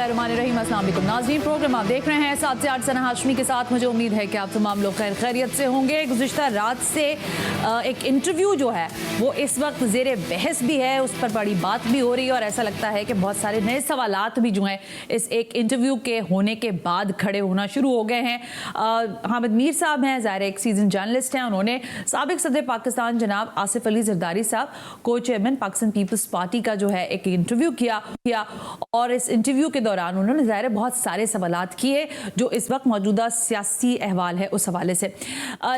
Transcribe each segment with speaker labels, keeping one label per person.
Speaker 1: बिस्मिल्लाहिर्रहमानिर्रहीम। अस्सलाम वालेकुम नाज़रीन, प्रोग्राम आप देख रहे हैं 7 से 8 सना हाशमी के साथ। मुझे उम्मीद है कि आप तमाम लोग खैर खैरियत से होंगे। गुज़िश्ता रात से एक इंटरव्यू जो है वो इस वक्त ज़ेरे बहस भी है, उस पर बड़ी बात भी हो रही है और ऐसा लगता है कि बहुत सारे नए सवालात भी जो हैं इस एक इंटरव्यू के होने के बाद खड़े होना शुरू हो गए हैं। हामिद मीर साहब हैं, ज़ाहिर एक सीजन जर्नलिस्ट हैं। उन्होंने साबिक सदर पाकिस्तान जनाब आसिफ अली जरदारी साहब को चेयरमैन पाकिस्तान पीपल्स पार्टी का जो है एक इंटरव्यू किया और इस इंटरव्यू के दौरान उन्होंने ज़ाहिर बहुत सारे सवालात किए जो इस वक्त मौजूदा सियासी अहवाल है उस हवाले से।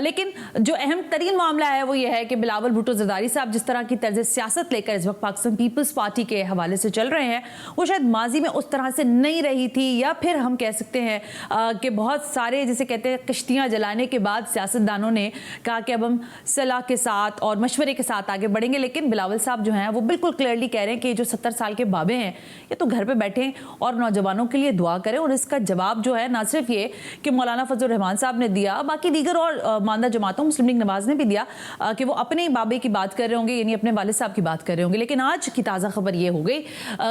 Speaker 1: लेकिन जो अहम तरीन मामला है वो ये है कि बिलावल भुट्टो जरदारी साहब जिस तरह की तर्ज सियासत लेकर इस वक्त पाकिस्तान पीपल्स पार्टी के हवाले से चल रहे हैं वो शायद माजी में उस तरह से नहीं रही थी, या फिर हम कह सकते हैं कि बहुत सारे जिसे कहते हैं कश्तियाँ जलाने के बाद सियासतदानों ने कहा कि अब हम सलाह के साथ और मशवरे के साथ आगे बढ़ेंगे। लेकिन बिलावल साहब जो हैं वो बिल्कुल क्लियरली कह रहे हैं कि जो 70 साल के बाबे हैं ये तो घर पे बैठे और नौजवानों के लिए दुआ करें। और इसका जवाब जो है ना सिर्फ ये कि मौलाना फजल रहमान साहब ने दिया, बाकी दीगर और मानदा जमातों मुस्लिम लीग नवाज ने भी दिया कि वो अपने बाबे की बात कर रहे होंगे, यानी अपने वालिद साहब की बात कर रहे होंगे। लेकिन आज की ताज़ा खबर ये हो गई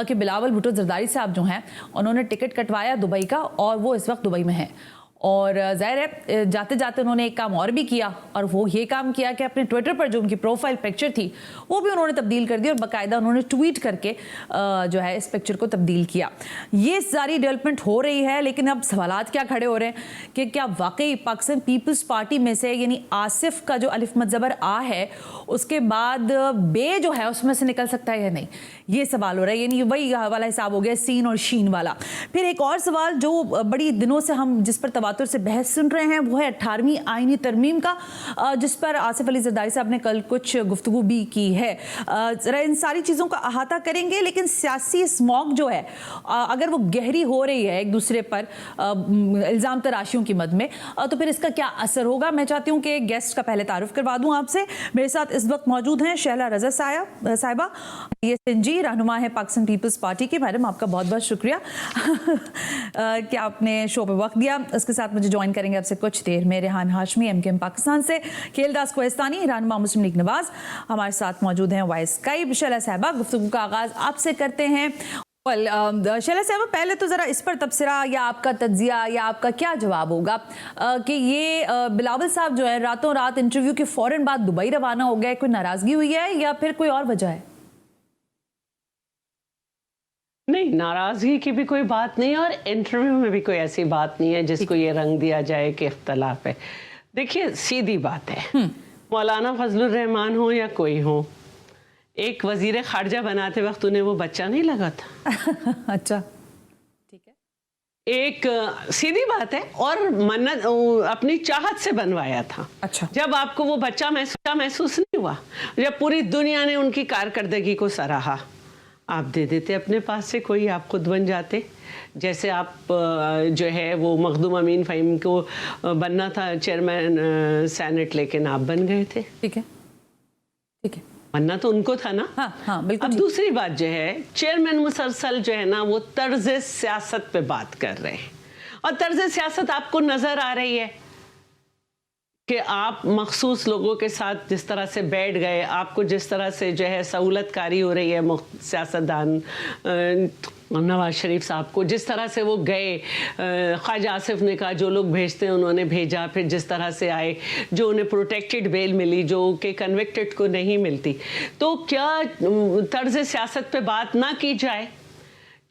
Speaker 1: कि बिलावल भुट्टो जरदारी साहब जो हैं उन्होंने टिकट कटवाया दुबई का और वो इस वक्त दुबई में है। और ज़ाहिर है जाते जाते उन्होंने एक काम और भी किया और वो ये काम किया कि अपने ट्विटर पर जो उनकी प्रोफाइल पिक्चर थी वो भी उन्होंने तब्दील कर दी और बाकायदा उन्होंने ट्वीट करके जो है इस पिक्चर को तब्दील किया। ये सारी डेवलपमेंट हो रही है, लेकिन अब सवालात क्या खड़े हो रहे हैं कि क्या वाकई पाकिस्तान पीपल्स पार्टी में से यानी आसिफ का जो अलिफ मद ज़बर आ है उसके बाद बे जो है उसमें से निकल सकता है या नहीं, ये सवाल हो रहा है। यानी वही वाला हिसाब हो गया सीन और शीन वाला। फिर एक और सवाल जो बड़ी दिनों से हम जिस पर तवातुर से बहस सुन रहे हैं वो है 18वीं आईनी तरमीम का, जिस पर आसिफ अली जरदारी साहब ने कल कुछ गुफ्तगू भी की है। जरा इन सारी चीज़ों का अहाता करेंगे। लेकिन सियासी स्मॉग जो है अगर वो गहरी हो रही है एक दूसरे पर इल्ज़ाम तराशियों की मद में, तो फिर इसका क्या असर होगा। मैं चाहती हूँ कि गेस्ट का पहले तारुफ करवा दूँ आपसे। मेरे साथ इस वक्त मौजूद हैं शहला रज़ा साहिबा, ये रहनुमा है पाकिस्तान पीपल्स पार्टी की। मैडम आपका बहुत बहुत शुक्रिया कि आपने शो पर वक्त दिया। इसके साथ मुझे ज्वाइन करेंगे आपसे कुछ देर में रेहान हाशमी एमकेएम पाकिस्तान से, खेलदास कोहिस्तानी रहनुमा मुस्लिम लीग नवाज हमारे साथ मौजूद हैं वाइस स्काइप। शहला साहिबा गुफ्तगू का आगाज आपसे करते हैं। शैला साहब पहले तो ज़रा इस पर तबसरा या आपका तज्जिया या आपका क्या जवाब होगा कि ये बिलावल साहब जो है रातों रात इंटरव्यू के फ़ौरन बाद दुबई रवाना हो गए, कोई नाराज़गी हुई है या फिर कोई और वजह है?
Speaker 2: नहीं, नाराज़गी की भी कोई बात नहीं और इंटरव्यू में भी कोई ऐसी बात नहीं है जिसको ये रंग दिया जाए कि इख्तलाफ है। देखिए सीधी बात है, मौलाना फजलुर रहमान हो या कोई हो, एक वजीर खारजा बनाते वक्त उन्हें वो बच्चा नहीं लगा था।
Speaker 1: अच्छा ठीक है,
Speaker 2: एक सीधी बात है। और मन्नत अपनी चाहत से बनवाया था।
Speaker 1: अच्छा,
Speaker 2: जब आपको वो बच्चा महसूस नहीं हुआ, जब पूरी दुनिया ने उनकी कारकर्दगी को सराहा, आप दे देते अपने पास से, कोई आप खुद बन जाते। जैसे आप जो है वो मखदूम अमीन फ़हीम को बनना था चेयरमैन सेनेट, लेकिन आप बन गए थे।
Speaker 1: ठीक है ठीक है,
Speaker 2: बनना तो उनको था ना।
Speaker 1: हाँ हाँ बिल्कुल।
Speaker 2: अब दूसरी बात जो है, चेयरमैन मुसलसल जो है ना वो तर्ज सियासत पे बात कर रहे हैं और तर्ज सियासत आपको नजर आ रही है कि आप मखसूस लोगों के साथ जिस तरह से बैठ गए, आपको जिस तरह से जो है सहूलतकारी हो रही है सियासतदान नवाज शरीफ साहब को, जिस तरह से वो गए, ख्वाजा आसिफ ने कहा जो लोग भेजते हैं उन्होंने भेजा, फिर जिस तरह से आए, जो उन्हें प्रोटेक्टेड बेल मिली जो कि कन्विक्टेड को नहीं मिलती, तो क्या तर्ज सियासत पे बात ना की जाए।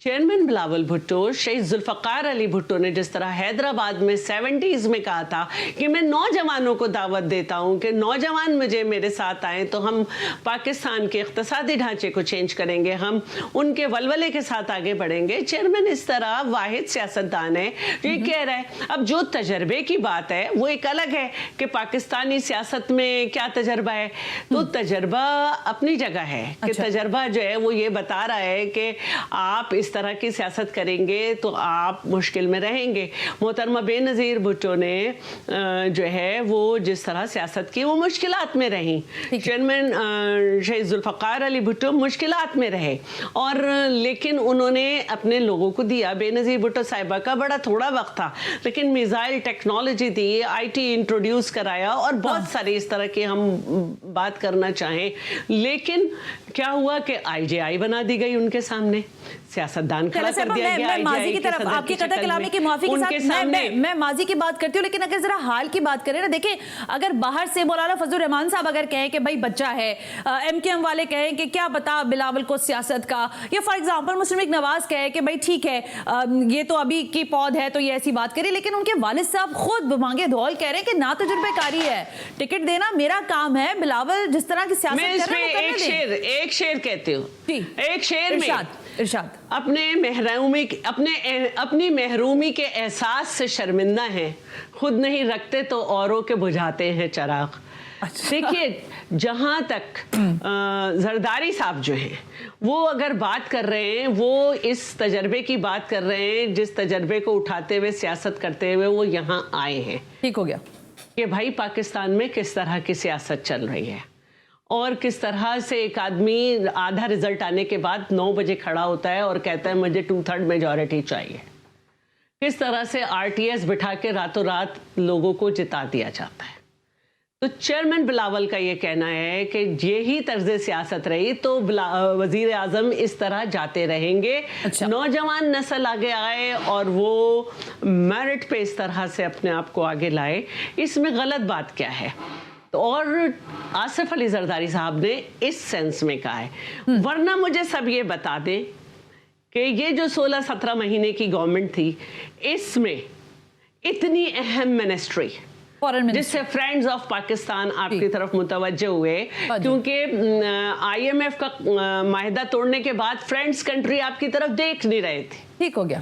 Speaker 2: चेयरमैन बिलावल भुट्टो, शहीद जुल्फ़कार अली भुट्टो ने जिस तरह हैदराबाद में 70s में कहा था कि मैं नौजवानों को दावत देता हूं कि नौजवान मुझे मेरे साथ आए तो हम पाकिस्तान के इक़्तिसादी ढांचे को चेंज करेंगे, हम उनके वलवले के साथ आगे बढ़ेंगे। चेयरमैन इस तरह वाहिद सियासतदान है जो ये कह रहा है। अब जो तजर्बे की बात है वो एक अलग है कि पाकिस्तानी सियासत में क्या तजर्बा है, तो तजर्बा अपनी जगह है कि तजर्बा जो है वो ये बता रहा है कि आप इस तरह की सियासत करेंगे तो आप मुश्किल में रहेंगे। मोहतरमा बेनज़ीर भुट्टो ने जो है वो जिस तरह सियासत की वो मुश्किलात में रहीं। चेयरमैन शहीद जुल्फ़कार अली भुट्टो मुश्किलात में रहे और लेकिन उन्होंने अपने लोगों को दिया। बेनज़ीर भुट्टो साहिबा का बड़ा थोड़ा वक्त था लेकिन missile technology the, IT introduce कराया और बहुत सारी इस तरह की हम बात करना चाहें। लेकिन क्या हुआ कि IJI बना दी गई उनके सामने, सियासत सियासतदान खड़ा कर दिया गया।
Speaker 1: मैं माजी की तरफ आपके कतल कलामी की माफी के साथ मैं माजी की बात करती हूँ, लेकिन अगर जरा हाल की बात करें ना, देखिए अगर बाहर से मौलाना फजलुर रहमान साहब अगर कहें कि भाई बच्चा है, MKM वाले कहें कि क्या पता बिलावल को सियासत का, या फॉर एग्जांपल मुस्लिम लीग नवाज कहे कि भाई ठीक है ये तो अभी की पौध है तो ये ऐसी बात करी, लेकिन उनके वालिद साहब खुद मांगे धौल कह रहे हैं कि ना तजुर्बेकारी है, टिकट देना मेरा काम है, बिलावल जिस तरह की सियासत कर रहे हैं
Speaker 2: एक शेर कहती हूँ, एक शेर में
Speaker 1: इरशाद
Speaker 2: अपनी महरूमी के एहसास से शर्मिंदा हैं, खुद नहीं रखते तो औरों के बुझाते हैं चराग। देखिए जहां तक जरदारी साहब जो हैं वो अगर बात कर रहे हैं, वो इस तजर्बे की बात कर रहे हैं जिस तजर्बे को उठाते हुए सियासत करते हुए वो यहाँ आए हैं।
Speaker 1: ठीक हो गया
Speaker 2: कि भाई पाकिस्तान में किस तरह की सियासत चल रही है और किस तरह से एक आदमी आधा रिजल्ट आने के बाद 9 बजे खड़ा होता है और कहता है मुझे 2/3 मेजॉरिटी चाहिए। किस तरह से RTS बिठा के रातों रात लोगों को जिता दिया जाता है। तो चेयरमैन बिलावल का ये कहना है कि यही तर्ज सियासत रही तो वजीर आजम इस तरह जाते रहेंगे।
Speaker 1: अच्छा।
Speaker 2: नौजवान नस्ल आगे आए और वो मेरिट पे इस तरह से अपने आप को आगे लाए, इसमें गलत बात क्या है? तो और आसिफ अली जरदारी साहब ने इस सेंस में कहा है, वरना मुझे सब ये बता दें कि ये जो 16-17 महीने की गवर्नमेंट थी इसमें इतनी अहम मिनिस्ट्री जिससे फ्रेंड्स ऑफ पाकिस्तान आपकी तरफ मुतवज्जे हुए, क्योंकि IMF का माहिदा तोड़ने के बाद फ्रेंड्स कंट्री आपकी तरफ देख नहीं रहे थे।
Speaker 1: ठीक हो गया।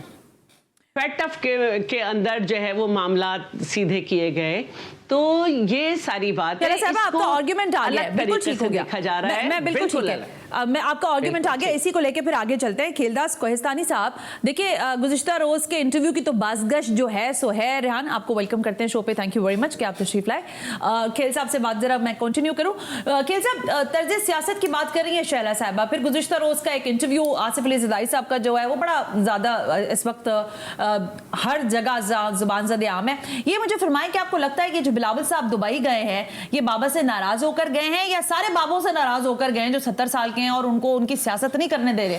Speaker 2: फैटफ के अंदर जो है वो मामला सीधे किए गए, तो ये सारी बात है।
Speaker 1: आपका आर्गुमेंट आ गया, बिल्कुल ठीक हो गया।
Speaker 2: देखा जा रहा है,
Speaker 1: मैं बिल्कुल ठीक है, मैं आपका आर्गुमेंट आ गया, इसी को लेके फिर आगे चलते हैं। खेलदास कोहिस्तानी साहब, देखिए गुज़िश्ता रोज के इंटरव्यू की तो बाज़गश जो है सो है। रेहान आपको वेलकम करते हैं शो पे, थैंक यू वेरी मच कि आप तशरीफ लाए। खेल साहब से बात जरा मैं कंटिन्यू करूं। खेल साहब, तर्ज सियासत की बात कर रही है शैला साहबा, फिर गुज़िश्ता रोज का एक इंटरव्यू आसिफ अली ज़रदारी साहब का जो है वो बड़ा ज्यादा इस वक्त हर जगह जुबान ज़द आम है। ये मुझे फरमाएं कि आपको लगता है कि जो बिलावल साहब दुबई गए हैं ये बाबा से नाराज होकर गए हैं या सारे बाबों से नाराज होकर गए हैं जो 70 साल के हैं और उनको उनकी सियासत नहीं करने दे रहे?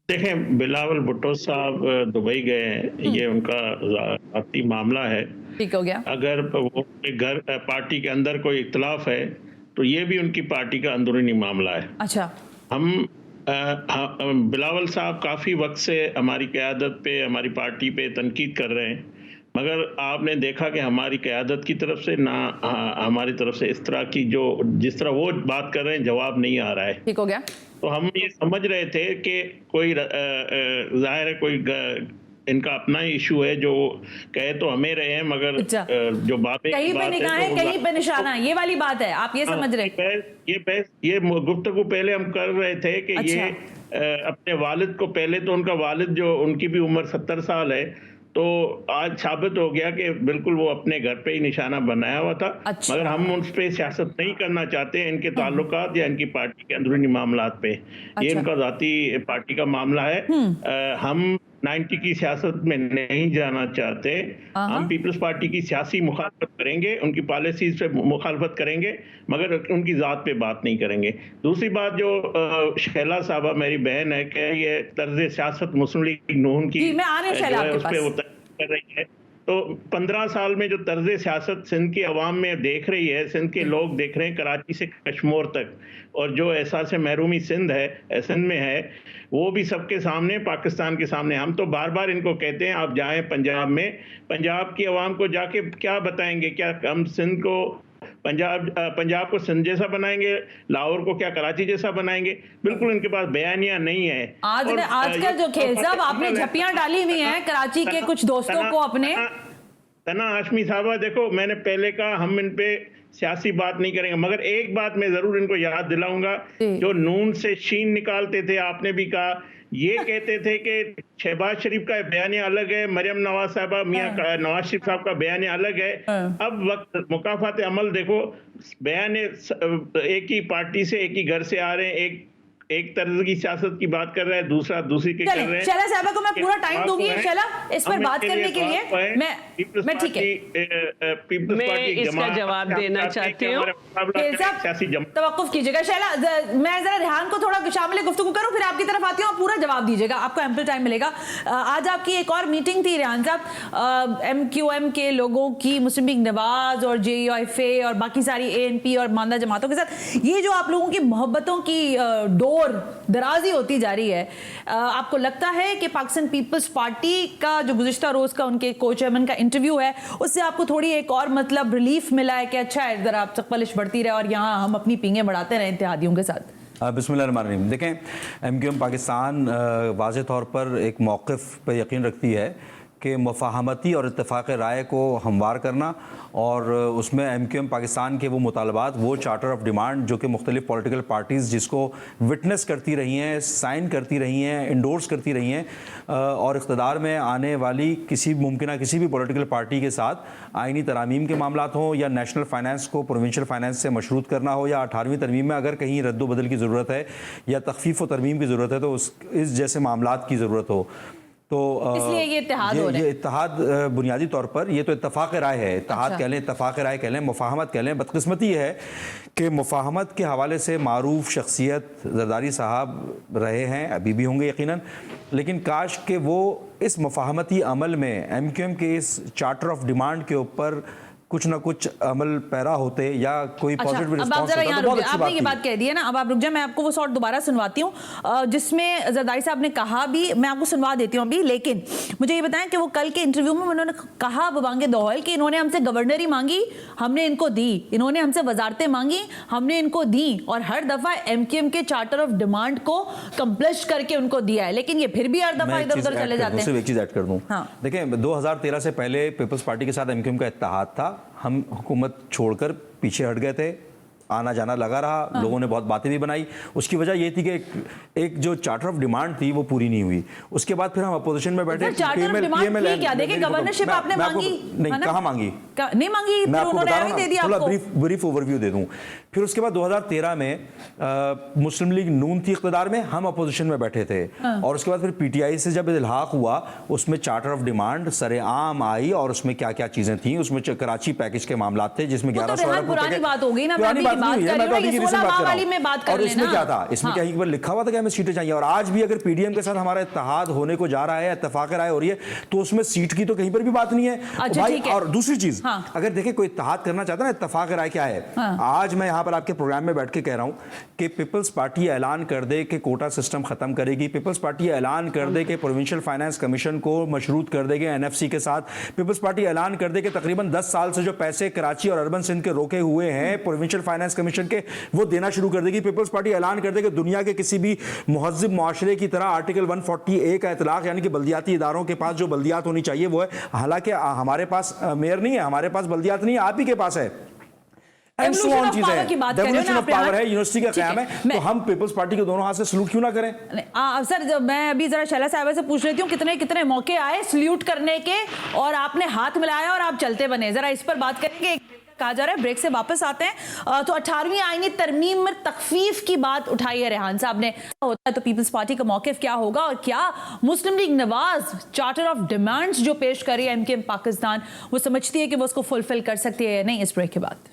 Speaker 3: देखें, बिलावल भुट्टो साहब दुबई गए हैं, ये उनका जाती मामला है।
Speaker 1: ठीक हो गया।
Speaker 3: अगर वो घर पार्टी के अंदर कोई इख्तलाफ है तो ये भी उनकी पार्टी का अंदरूनी मामला है।
Speaker 1: अच्छा।
Speaker 3: हम बिलावल साहब काफ़ी वक्त से हमारी क़यादत पे, हमारी पार्टी पे तनकीद कर रहे हैं, मगर आपने देखा कि हमारी क़यादत की तरफ से ना हमारी तरफ से इस तरह की जिस तरह वो बात कर रहे हैं जवाब नहीं आ रहा है।
Speaker 1: ठीक हो गया।
Speaker 3: तो हम ये समझ रहे थे कि कोई जाहिर है कोई इनका अपना ही इशू है, जो कहे तो हमें रहे हैं मगर जो बातें
Speaker 1: कहीं पे निगाहें कहीं पे निशाना, ये वाली बात है, आप ये समझ रहे?
Speaker 3: ये गुफ्तगू पहले हम कर रहे थे कि ये अपने वालिद को, पहले तो उनका वालिद जो उनकी भी उम्र 70 साल है, तो आज साबित हो गया कि बिल्कुल वो अपने घर पे ही निशाना बनाया हुआ था।
Speaker 1: अच्छा।
Speaker 3: मगर हम उन पे सियासत नहीं करना चाहते इनके ताल्लुकात या इनकी पार्टी के अंदरूनी मामलात पे। ये इनका जाती पार्टी का मामला है। हम 90 की सियासत में नहीं जाना चाहते। हम पीपल्स पार्टी की सियासी मुखालफत करेंगे, उनकी पॉलिसीज पे मुखालफत करेंगे, मगर उनकी ज़ात पे बात नहीं करेंगे। दूसरी बात जो शैला साहबा मेरी बहन है कि ये तर्ज सियासत मुस्लिम लीग नून की उस पर कर रही है, तो 15 साल में जो तर्ज सियासत सिंध की अवाम में देख रही है, सिंध के लोग देख रहे हैं कराची से कश्मीर तक, और जो एहसास महरूमी सिंध में है वो भी सबके सामने, पाकिस्तान के सामने। हम तो बार बार इनको कहते हैं आप जाएं पंजाब में, पंजाब की आवाम को जाके क्या बताएंगे? क्या हम सिंध को पंजाब को सिंध जैसा बनाएंगे, लाहौर को क्या कराची जैसा बनाएंगे? बिल्कुल इनके पास बयानियां नहीं है।
Speaker 1: आजकल जो खेल साहब आपने झप्पियां डाली हुई हैं कराची के कुछ दोस्तों को अपने।
Speaker 3: तना हाशमी साहबा, देखो मैंने पहले कहा हम इन पे सियासी बात नहीं करेंगे, मगर एक बात मैं जरूर इनको याद दिलाऊंगा, जो नून से शीन निकालते थे, आपने भी कहा, ये कहते थे कि शहबाज शरीफ का बयानिया अलग है, मरियम नवाज साहबा, मियां नवाज शरीफ साहब का बयानिया अलग है। अब वक्त मुकाफात अमल देखो, बयान एक ही पार्टी से, एक ही घर से आ रहे हैं, एक तरह की सियासत की बात कर रहे हैं, दूसरा दूसरी के कर रहे हैं।
Speaker 1: शैला साहबा को मैं पूरा टाइम दूंगी शैला इस पर बात करने के लिए। मैं ठीक है,
Speaker 2: मैं इसका जवाब देना चाहती हूँ।
Speaker 1: तवक्कुफ कीजिएगा शैला, मैं जरा रेहान को थोड़ा शामिल गुफ्तगू करूं, फिर आपकी तरफ आती हूँ, पूरा जवाब दीजिएगा, आपको एम्पल टाइम मिलेगा। आज आपकी एक और मीटिंग थी रेहान साहब, MQM के लोगों की, मुस्लिम लीग नवाज और JUIFA और बाकी सारी ANP और मानदा जमातों के साथ, ये जो आप लोगों की मोहब्बतों की डोर दराजी होती जा रही है, आपको लगता है कि पाकिस्तान पीपल्स पार्टी का जो गुज़िश्ता रोज का उनके को चेयरमैन का इंटरव्यू है, उससे आपको थोड़ी एक और मतलब रिलीफ मिला है कि अच्छा है जरा चकपलिश बढ़ती रहे और यहाँ हम अपनी पींगे बढ़ाते रहे इत्तेहादियों के साथ?
Speaker 4: बिस्मिल्लाहिर्रहमानिर्रहीम। देखें, MQM पाकिस्तान वाज़े तौर पर एक मौक़िफ़ पर यकीन रखती है कि मुफ़ाहमती और इत्तेफ़ाक़ राय को हमवार करना, और उसमें MQM पाकिस्तान के वो मुतालबात, वो चार्टर ऑफ डिमांड जो कि मुख्तलिफ़ पॉलिटिकल पार्टीज़ जिसको विटनेस करती रही हैं, साइन करती रही हैं, इंडोर्स करती रही हैं, और इक़्तिदार में आने वाली किसी भी पॉलिटिकल पार्टी के साथ आइनी तरामीम के मामलात हों, या नेशनल फाइनेंस को प्रोविंशियल फाइनेंस से मशरूत करना हो, या 18वीं तरमीम में अगर कहीं रद्द बदल की ज़रूरत है या तख़फ़ीफ़ व तरमीम की ज़रूरत है, तो इस जैसे मामलात की ज़रूरत हो, तो
Speaker 1: इसलिए ये इत्तेहाद हो रहा है।
Speaker 4: ये इत्तेहाद बुनियादी तौर पर ये तो इत्तफाक़ राय है, इत्तेहाद कह लें, इत्तफाक़ राय कह लें, मुफ़ाहमत कह लें। बदकिस्मती ये है कि मुफ़ाहमत के हवाले से मारूफ शख्सियत ज़रदारी साहब रहे हैं, अभी भी होंगे यकीनन, लेकिन काश कि वो इस मुफ़ाहमती अमल में MQM के इस चार्टर ऑफ डिमांड के ऊपर कुछ ना कुछ अमल पैरा होते या कोई पॉजिटिव रिस्पांस होता तो बहुत अच्छी बात थी।
Speaker 1: आपने ये बात कह दी है ना, अब आप रुक जाए, मैं आपको वो शॉट दोबारा सुनवाती हूँ जिसमें जरदारी साहब ने कहा भी, मैं आपको सुनवा देती हूँ अभी, लेकिन मुझे ये बताएं कि वो कल के इंटरव्यू में उन्होंने कहा बबांगे दोहल कि इन्होंने हमसे गवर्नरी मांगी, हमने इनको दी, इन्होंने हमसे वजारतें मांगी, हमने इनको दी, और हर दफा MQM के चार्टर ऑफ डिमांड को कंप्लिश करके उनको दिया है, लेकिन ये फिर भी हर दफा इधर उधर चले जाते हैं।
Speaker 4: सिर्फ एक चीज ऐड कर दूं, देखें 2013 से पहले पीपल्स पार्टी के साथ MQM का इत्तेहाद था, हम हुकूमत छोड़कर पीछे हट गए थे, आना जाना लगा रहा, लोगों ने बहुत बातें भी बनाई। उसकी वजह ये थी कि एक जो चार्टर ऑफ डिमांड थी वो पूरी नहीं हुई। उसके बाद फिर हम अपोजिशन में बैठे,
Speaker 1: गवर्नरशिप आपने मांगी
Speaker 4: नहीं, कहाँ मांगी?
Speaker 1: नहीं मांगी,
Speaker 4: मैं आपको बता रहा हूं, थोड़ा ब्रीफ ओवरव्यू दे दूं। फिर उसके बाद 2013 में मुस्लिम लीग नून थी इख्तिदार में, हम अपोजिशन में बैठे थे, और उसके बाद फिर PTI से जब इल्हाक हुआ, उसमें चार्टर ऑफ डिमांड सरेआम आई, और उसमें क्या क्या चीजें थी, उसमें कराची पैकेज के मामलात थे जिसमें 1100
Speaker 1: पुरानी बात हो गई ना,
Speaker 4: और इसमें क्या था, इसमें क्या लिखा हुआ था कि हमें सीटें चाहिए, और आज भी अगर PDM के साथ हमारा इत्तेहाद होने को जा रहा है, इत्तेफाक राय हो रही है, तो उसमें सीट की तो कहीं पर भी बात नहीं है भाई। और दूसरी चीज, अगर देखें कोई इत्तेहाद करना चाहता है ना, इत्तेफाक राय क्या है, आज मैं यहाँ पर आपके प्रोग्राम में बैठ के कह रहा हूँ कि पीपल्स पार्टी ऐलान कर दे कि कोटा सिस्टम खत्म करेगी, पीपल्स पार्टी ऐलान कर दे कि प्रोविंशियल फाइनेंस कमीशन को मशरूत कर देगी NFC के साथ, पीपल्स पार्टी ऐलान कर दे कि तकरीबन 10 साल से जो पैसे कराची और अर्बन सिंध के रोके हुए हैं प्रोविंशियल फाइनेंस कमीशन के, वो देना शुरू कर देगी। पीपल्स पार्टी ऐलान कर दे कि दुनिया के किसी भी मुहज़्ज़िब मुआशरे की तरह आर्टिकल 140A का इतलाक, यानी कि बल्दियाती इदारों के पास जो बल्दियात होनी चाहिए वो है, हालांकि हमारे पास मेयर नहीं है, हमारे पास बल्दियात नहीं है, आप ही के पास है। डेवोल्यूशन ऑफ पावर है, यूनिवर्सिटी का क़याम है, तो हम पीपल्स पार्टी के दोनों हाथ से सलूट क्यों ना करें?
Speaker 1: सर, मैं अभी जरा शैला साहब से पूछ लेती हूँ, कितने कितने मौके आए सल्यूट करने के और आपने हाथ मिलाया और आप चलते बने, जरा इस पर बात करेंगे। कहा जा रहा है, ब्रेक से वापस आते हैं तो 18वीं आईनी तरमीम में तखफीफ की बात उठाई है रेहान साहब ने, होता है तो पीपल्स पार्टी का मौकिफ क्या होगा, और क्या Muslim League Nawaz charter of demands जो पेश कर रही है MQM पाकिस्तान, वो समझती है कि वो उसको फुलफिल कर सकती है या नहीं? इस ब्रेक के बाद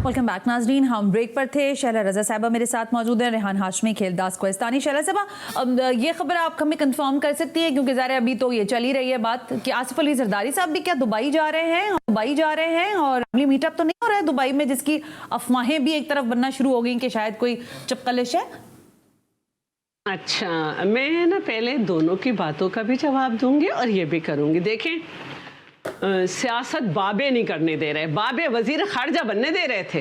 Speaker 1: वेलकम बैक नाजरीन, हम ब्रेक पर थे। शैला रजा साहबा मेरे साथ मौजूद हैं, रेहान हाशमी, खेलदास कोहिस्तानी। शैला साहबा, ये खबर आप हमें कंफर्म कर सकती है, क्योंकि ज़ाहिर अभी तो ये चल ही रही है बात कि आसिफ अली जरदारी साहब भी क्या दुबई जा रहे हैं और फैमिली मीटअप तो नहीं हो रहा है दुबई में, जिसकी अफवाहें भी एक तरफ बनना शुरू हो गई कि शायद कोई चपकलिश है?
Speaker 2: अच्छा, मैं ना पहले दोनों की बातों का भी जवाब दूंगी और ये भी करूंगी। देखें, सियासत बाबे नहीं करने दे रहे, बाबे वजीर खारजा बनने दे रहे थे।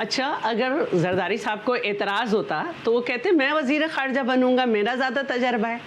Speaker 2: अच्छा, अगर जरदारी साहब को एतराज होता तो वो कहते मैं वजीर खारजा बनूंगा, मेरा ज्यादा तजर्बा है।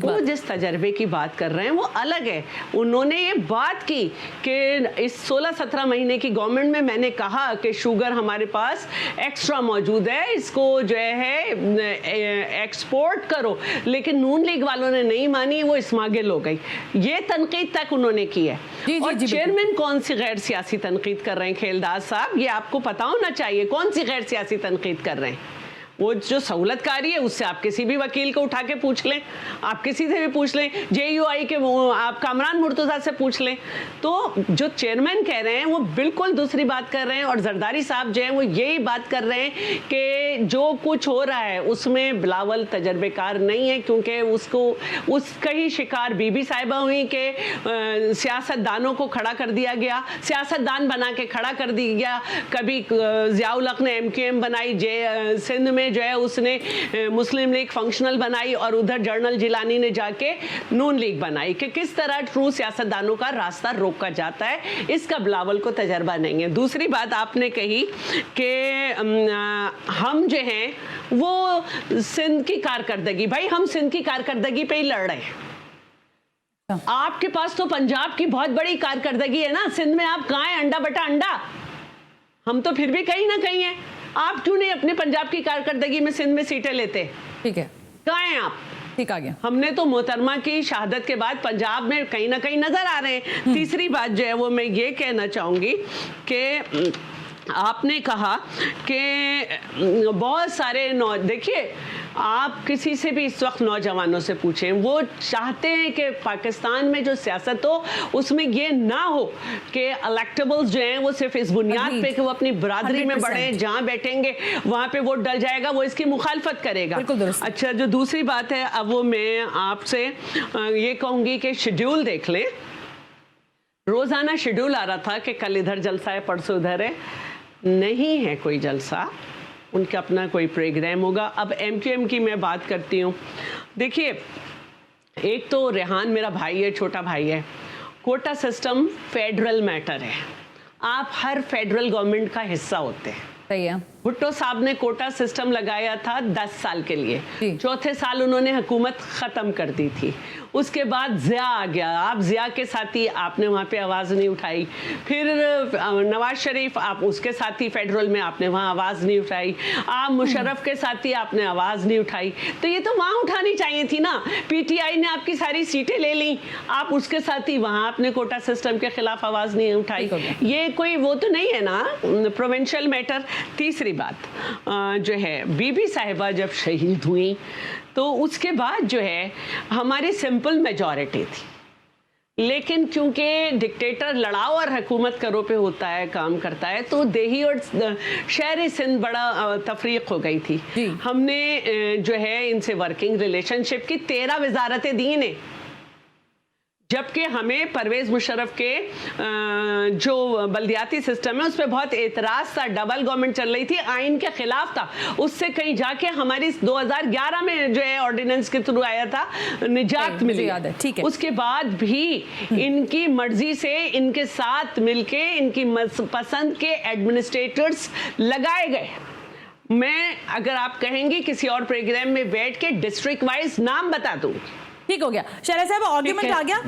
Speaker 2: वो जिस तजर्बे की बात कर रहे हैं वो अलग है। उन्होंने ये बात की कि इस 16-17 महीने की गवर्नमेंट में मैंने कहा कि शुगर हमारे पास एक्स्ट्रा मौजूद है, इसको जो है एक्सपोर्ट करो, लेकिन नून लीग वालों ने नहीं मानी, वो इसमागिल हो गई। ये तनकीद तक उन्होंने की है। और चेयरमैन कौन सी गैर सियासी तनकीद कर रहे हैं खेलदास साहब, ये आपको पता होना चाहिए कौन सी गैर सियासी तनकीद कर रहे हैं। वो जो सहूलतकारी है उससे आप किसी भी वकील को उठा के पूछ लें, आप किसी से भी पूछ लें, JUI के आप कामरान मुर्तज़ा से पूछ लें। तो जो चेयरमैन कह रहे हैं वो बिल्कुल दूसरी बात कर रहे हैं, और जरदारी साहब जो हैं वो यही बात कर रहे हैं कि जो कुछ हो रहा है उसमें बिलावल तजर्बेकार नहीं है, क्योंकि उसका ही शिकार बीबी साहिबा हुई कि सियासतदानों को खड़ा कर दिया गया, सियासतदान बना के खड़ा कर दिया गया। कभी ज़ियाउल हक ने MQM बनाई, सिंध में जो है उसने मुस्लिम लीग फंक्शनल बनाई, और उधर जनरल जिलानी ने जाके नून लीग बनाई। कि किस तरह ट्रू सियासतदानों का रास्ता रोका जाता है, इसका बिलावल को तजर्बा नहीं है। दूसरी बात आपने कही कि हम जो हैं वो सिंध की कारकर्दगी, भाई हम सिंध की कारकर्दगी पे ही लड़ रहे हैं। आपके पास तो पंजाब की बहुत बड़ी कारकर्दगी है ना, सिंध में आप कहाँ हैं? अंडा बटा अंडा। हम तो फिर भी कहीं ना कहीं हैं। आप क्यों नहीं अपने पंजाब की कारकर्दगी में सिंध में सीटें लेते?
Speaker 1: ठीक है,
Speaker 2: कहाँ हैं आप?
Speaker 1: ठीक आ गया।
Speaker 2: हमने तो मोहतरमा की शहादत के बाद पंजाब में कहीं ना कहीं नजर आ रहे हैं। तीसरी बात जो है वो मैं ये कहना चाहूंगी कि आपने कहा कि बहुत सारे देखिए, आप किसी से भी इस वक्त नौजवानों से पूछें, वो चाहते हैं कि पाकिस्तान में जो सियासत हो उसमें ये ना हो कि इलेक्टेबल्स जो हैं वो सिर्फ इस बुनियाद पे कि वो अपनी बरादरी में बढ़े, जहाँ बैठेंगे वहाँ पे वोट डल जाएगा, वो इसकी मुखालफत करेगा। अच्छा, जो दूसरी बात है, अब वो मैं आपसे ये कहूँगी कि शेड्यूल देख लें। रोज़ाना शेड्यूल आ रहा था कि कल इधर जलसा है, परसों उधर है। नहीं है कोई जलसा, उनका अपना कोई प्रोग्राम होगा। अब MQM की मैं बात करती हूँ। देखिए, एक तो रेहान मेरा भाई है, छोटा भाई है। कोटा सिस्टम फेडरल मैटर है, आप हर फेडरल गवर्नमेंट का हिस्सा होते हैं।
Speaker 1: सही है।
Speaker 2: भुट्टो साहब ने कोटा सिस्टम लगाया था 10 साल के लिए, चौथे साल उन्होंने हुकूमत ख़त्म कर दी थी। उसके बाद ज़िया आ गया, आप ज़िया के साथी, आपने वहाँ पे आवाज़ नहीं उठाई। फिर नवाज शरीफ, आप उसके साथी फेडरल में, आपने वहाँ आवाज़ नहीं उठाई। आप मुशर्रफ के साथी, आपने आवाज़ नहीं उठाई। तो ये तो वहाँ उठानी चाहिए थी ना। PTI ने आपकी सारी सीटें ले ली, आप उसके साथी, वहाँ आपने कोटा सिस्टम के खिलाफ आवाज़ नहीं उठाई। ये कोई वो तो नहीं है ना प्रोविंशियल मैटर। तीसरी बात जो है, बीबी साहिबा जब शहीद हुई तो उसके बाद जो है हमारी सिंपल मेजॉरिटी थी, लेकिन क्योंकि डिक्टेटर लड़ाओ और हुकूमत करो पे होता है, काम करता है, तो देही और शहरी सिंध बड़ा तफरीक हो गई थी। हमने जो है इनसे वर्किंग रिलेशनशिप की 13 वजारतें दी ने, जबकि हमें परवेज़ मुशर्रफ के जो बल्दियाती सिस्टम है उस पर बहुत एतराज़ था। डबल गवर्नमेंट चल रही थी, आइन के खिलाफ था। उससे कहीं जाके हमारी 2011 में जो है ऑर्डिनेंस के थ्रू आया था, निजात मिली।
Speaker 1: ठीक है।
Speaker 2: उसके बाद भी इनकी मर्जी से इनके साथ मिलके इनकी पसंद के एडमिनिस्ट्रेटर्स लगाए गए। मैं अगर आप कहेंगे किसी और प्रोग्राम में बैठ के डिस्ट्रिक्ट वाइज नाम बता दूँ।
Speaker 1: ठीक हो गया शहरा साहब, आर्गुमेंट आ गया।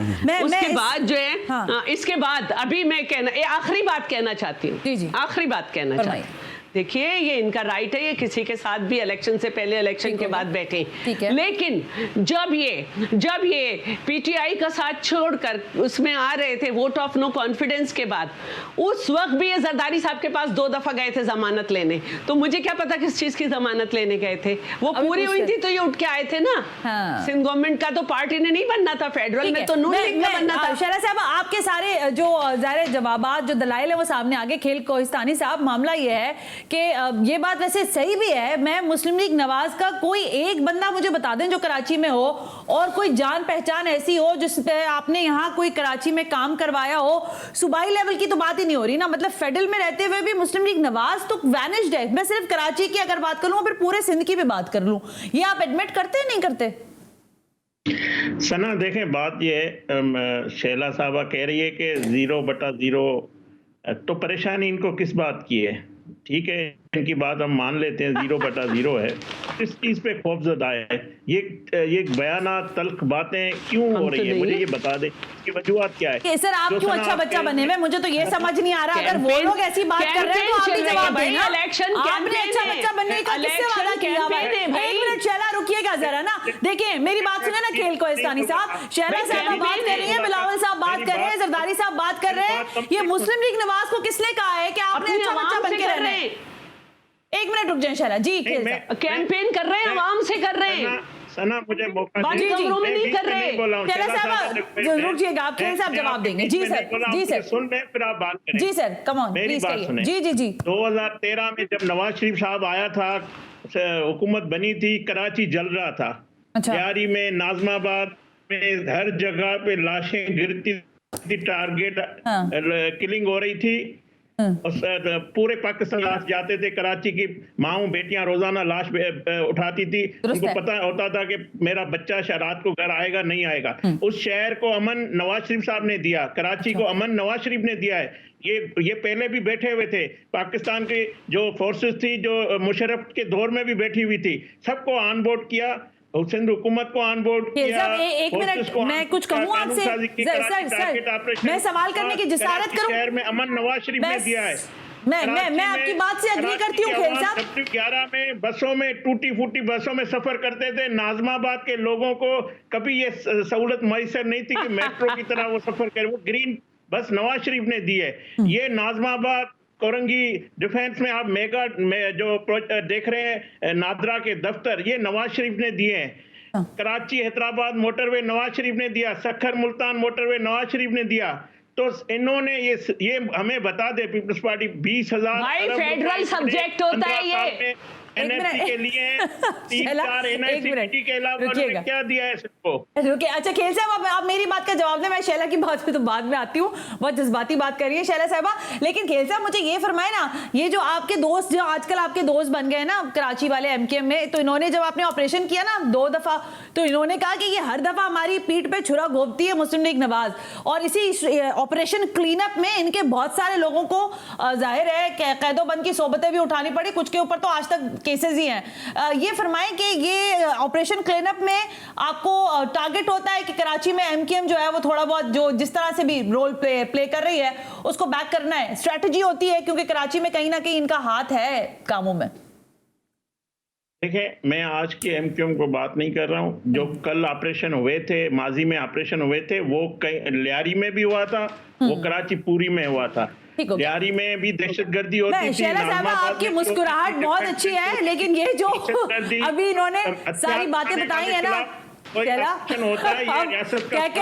Speaker 2: उसके बाद जो है इसके बाद अभी मैं आखिरी बात कहना चाहती हूँ। आखिरी बात कहना चाहती हूँ। देखिए, ये इनका राइट है, ये किसी के साथ भी इलेक्शन से पहले, इलेक्शन के बाद बैठे। लेकिन जब ये PTI का साथ छोड़कर उसमें आ रहे थे वोट ऑफ नो कॉन्फिडेंस के बाद, उस वक्त भी ये जरदारी साहब के पास 2 दफा गए थे जमानत लेने। तो मुझे क्या पता किस चीज की जमानत लेने गए थे, वो पूरी हुई थी तो ये उठ के आए थे ना। सिंध गवर्नमेंट का तो पार्टी ने नहीं बनना था, फेडरल में तो नून लीग का बनना था।
Speaker 1: शहरा साहब, आपके सारे जो ज़ाहिर जवाबात, जो दलाइल है वो सामने आगे। खेल कोहिस्तानी साहब, मामला ये है कि ये बात वैसे सही भी है। मैं मुस्लिम लीग नवाज का कोई एक बंदा मुझे बता दें जो कराची में हो, और कोई जान पहचान ऐसी हो जिस पे आपने यहाँ कोई कराची में काम करवाया हो। सूबाई लेवल की तो बात ही नहीं हो रही ना, मतलब फेडरल में रहते हुए भी मुस्लिम लीग नवाज तो वैनिश्ड है। मैं सिर्फ कराची की अगर बात करूँ, फिर पूरे सिंध की भी बात कर लूँ, ये आप एडमिट करते हैं नहीं करते?
Speaker 3: सना देखें, बात ये शैला साहबा कह रही है कि 0/0, तो परेशानी इनको किस बात की है? ठीक है, इनकी बात हम मान लेते हैं 0/0 है। इस चीज पे खौफजदा है, ये बयानात तल्ख बातें क्यों हो रही है, मुझे ये बता दे, इसकी वजूहत क्या है।
Speaker 1: सर आप क्यों अच्छा बच्चा बने में, मुझे तो ये समझ नहीं आ रहा। अगर वो लोग ऐसी बात कर रहे हैं तो आप भी जवाब देना। आपने अच्छा बच्चा बनने का किससे वादा किया हुआ है? एक मिनट शैला रुकिएगा जरा ना, देखिए मेरी बात सुने ना खेल कोहिस्तानी साहब। शैला साहब बात कर रही है, बिलावल साहब बात कर रहे हैं, जरदारी साहब बात कर रहे हैं। ये मुस्लिम लीग नवाज को किसने कहा है कि आपने अच्छा बच्चा बन के रहना है? एक मिनट रुक जाए शैला जी।
Speaker 2: कैंपेन कर रहे हैं, आवाम से कर रहे हैं
Speaker 3: सना, मुझे मौका
Speaker 2: बाकी कमरों में नहीं कर रहे।
Speaker 1: शैला साहब रुकिएगा, आप खेल साहब जवाब देंगे। जी सर, जी सर,
Speaker 3: सुन रहे फिर आप बात करें।
Speaker 1: जी सर, कम ऑन
Speaker 3: मेरी
Speaker 1: प्लीज
Speaker 3: बात
Speaker 1: कहिए।
Speaker 3: सुने।
Speaker 1: जी जी जी।
Speaker 3: 2013 में जब नवाज शरीफ साहब आया था, हुकूमत बनी थी, कराची जल रहा था।
Speaker 1: अच्छा।
Speaker 3: यारी में, नाजमाबाद में, हर जगह पे लाशें गिरती थी, टारगेट किलिंग हो रही थी। पूरे पाकिस्तान लाश जाते थे, कराची की माओ बेटियां रोजाना लाश उठाती थी। उनको पता होता था कि मेरा बच्चा रात को घर आएगा नहीं आएगा। उस शहर को अमन नवाज शरीफ साहब ने दिया, कराची को अमन नवाज शरीफ ने दिया है। ये पहले भी बैठे हुए थे, पाकिस्तान की जो फोर्सेस थी, जो मुशर्रफ के दौर में भी बैठी हुई थी, सबको ऑन बोर्ड किया, सिंध हुकूमत को ऑन बोर्ड किया।
Speaker 1: एक मिनट मैं कुछ कहूँ आपसे सर, मैं सवाल करने की जिसारत करूं।
Speaker 3: शहर में अमन नवाज शरीफ ने दिया है।
Speaker 1: मैं आपकी बात से एग्री करती हूँ खेल साहब।
Speaker 3: 11 में बसों में, टूटी फूटी बसों में सफर करते थे। नाजमाबाद के लोगों को कभी ये सहूलत मैसर नहीं थी कि मेट्रो की तरह वो सफर करे। वो ग्रीन बस नवाज शरीफ ने दी है। ये नाजमाबाद, कोरंगी डिफेंस में आप मेगा जो देख रहे हैं, नादरा के दफ्तर, ये नवाज शरीफ ने दिए हैं। कराची हैदराबाद मोटरवे नवाज शरीफ ने दिया, सखर मुल्तान मोटरवे नवाज शरीफ ने दिया। तो इन्होंने ये हमें बता दे, पीपल्स पार्टी 20,000
Speaker 2: फेडरल सब्जेक्ट होता है ये।
Speaker 3: एनएफसी के लिए 3-4 एनआईसीटी के अलावा उन्होंने क्या दिया है सबको।
Speaker 1: रुकिए, अच्छा खेल साहब आप मेरी बात का जवाब दें। मैं शैला की बात पे तो बाद में आती हूँ, बहुत जज्बाती बात कर रही है शैला साहबा। लेकिन खेल साहब मुझे ये फरमाए ना, ये जो आपके दोस्त जो आजकल आपके दोस्त बन गए ना कराची वाले एमकेएम में, तो इन्होंने जब आपने ऑपरेशन किया ना 2 दफा, तो इन्होंने कहा कि ये हर दफा हमारी पीठ पे छुरा घोंपती है मुस्लिम लीग नवाज। और इसी ऑपरेशन क्लीन अप में इनके बहुत सारे लोगों को जाहिर है कैदोबंद की सोबतें भी उठानी पड़ी, कुछ के ऊपर तो आज तक केसेस ही हैं। ये फरमाएं कि ये ऑपरेशन क्लीन अप में आपको टारगेट होता है कि कराची में एमकेएम जो है वो थोड़ा बहुत जो जिस तरह से भी रोल प्ले कर रही है उसको बैक करना है, स्ट्रेटजी होती है, क्योंकि कराची में कहीं ना कहीं इनका हाथ है कामों में।
Speaker 3: देखिए, मैं आज के एमक्यूएम को बात नहीं कर रहा हूं। जो कल ऑपरेशन हुए थे, माजी में ऑपरेशन हुए थे, वो लियारी में भी हुआ था, वो कराची पूरी में हुआ था। लियारी में भी दहशतगर्दी होती थी।
Speaker 1: शैला साहबा आपकी मुस्कुराहट बहुत अच्छी है, लेकिन ये जो अभी इन्होंने सारी बातें बताई है ना, क्या